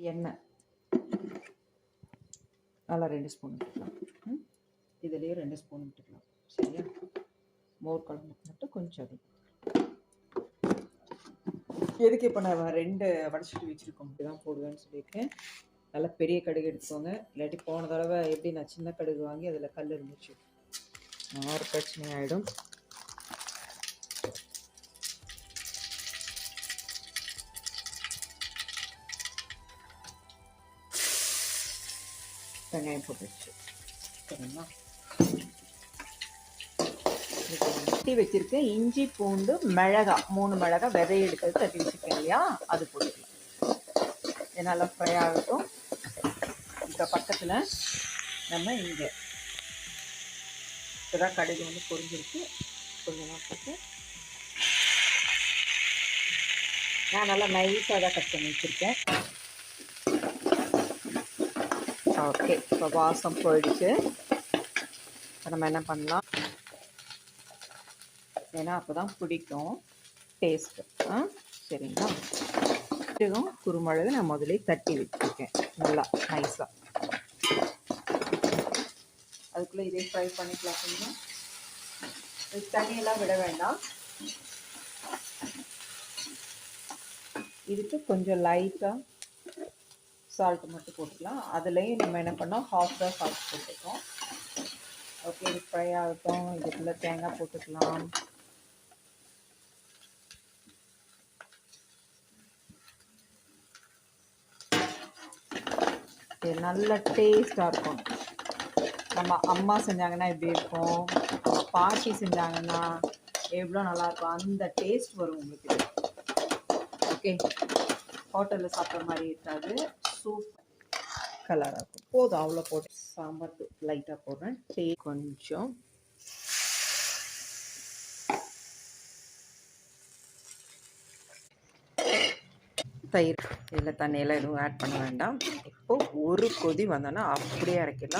எண்ணெய் நல்லா 2 ஸ்பூன் விட்டுக்கலாம். இதுலேயே 2 ஸ்பூன் விட்டுக்கலாம். சரியா? மோர் குழம்புக்கு மட்டும் கொஞ்சம் அதிகம். எதுக்கு இப்போ நான் 2 வடைச்சிட்டு வச்சுருக்கோம். இப்படி தான் போடுவேன்னு சொல்லியிருக்கேன். நல்லா பெரிய கடுகு எடுத்துக்கோங்க. இல்லாட்டி போன தடவை எப்படி நான் சின்ன கடுகு வாங்கி அதில் கல் இருந்துச்சு, ஒரு பிரச்சனை ஆகிடும். வெங்காயம் போட்டுச்சு. சரிங்களா? தட்டி வச்சிருக்கேன். இஞ்சி பூண்டு மிளகா 3 மிளகா விதை எடுக்கிறது தட்டி வச்சுருக்கேன் இல்லையா, அது போட்டுக்கலாம். இது நல்லா ஃப்ரை ஆகட்டும். இப்போ பக்கத்தில் நம்ம இங்கே இப்போதான் கடுகு வந்து பொரிஞ்சிருக்கு. கொஞ்சமாக போட்டு நான் நல்லா நைஸாக தான் கட் பண்ணி வச்சுருக்கேன். ஓகே, இப்போ வாசம் போயிடுச்சு. இப்போ நம்ம என்ன பண்ணலாம், ஏன்னா அப்போ தான் பிடிக்கும் டேஸ்ட்டு. சரிங்களா? இதுவும் குருமிளகு நான் முதலே தட்டி வச்சுருக்கேன் நல்லா நைஸாக. அதுக்குள்ளே இதே ஃப்ரை பண்ணிக்கலாம். கொஞ்சம் இது தண்ணியெல்லாம் விட வேண்டாம். இதுக்கு கொஞ்சம் லைட்டாக சால்ட் மட்டும் போட்டுக்கலாம். அதுலேயும் நம்ம என்ன பண்ணோம், ½ தான் சால்ட் போட்டுக்கோம். ஓகே, இது ஃப்ரை ஆகட்டும். இதுக்குள்ளே தேங்காய் போட்டுக்கலாம். இது நல்ல டேஸ்ட்டாக இருக்கும். நம்ம அம்மா செஞ்சாங்கன்னா எப்படி இருக்கும், நம்ம பாட்டி செஞ்சாங்கன்னா எவ்வளோ நல்லாயிருக்கும், அந்த டேஸ்ட் வரும் உங்களுக்கு. ஓகே, ஹோட்டலில் சாப்பிட்ற மாதிரி இருக்காது, சூப் கலராக இருக்கும். போதும், அவ்வளோ போட்டு சாம்பார் லைட்டாக போடுறேன். கொஞ்சம் தயிர். இதில் தண்ணியெல்லாம் எதுவும் ஆட் பண்ண வேண்டாம். இப்போது ஒரு கொதி வந்தோன்னா அப்படியே இறக்கிடலாம்.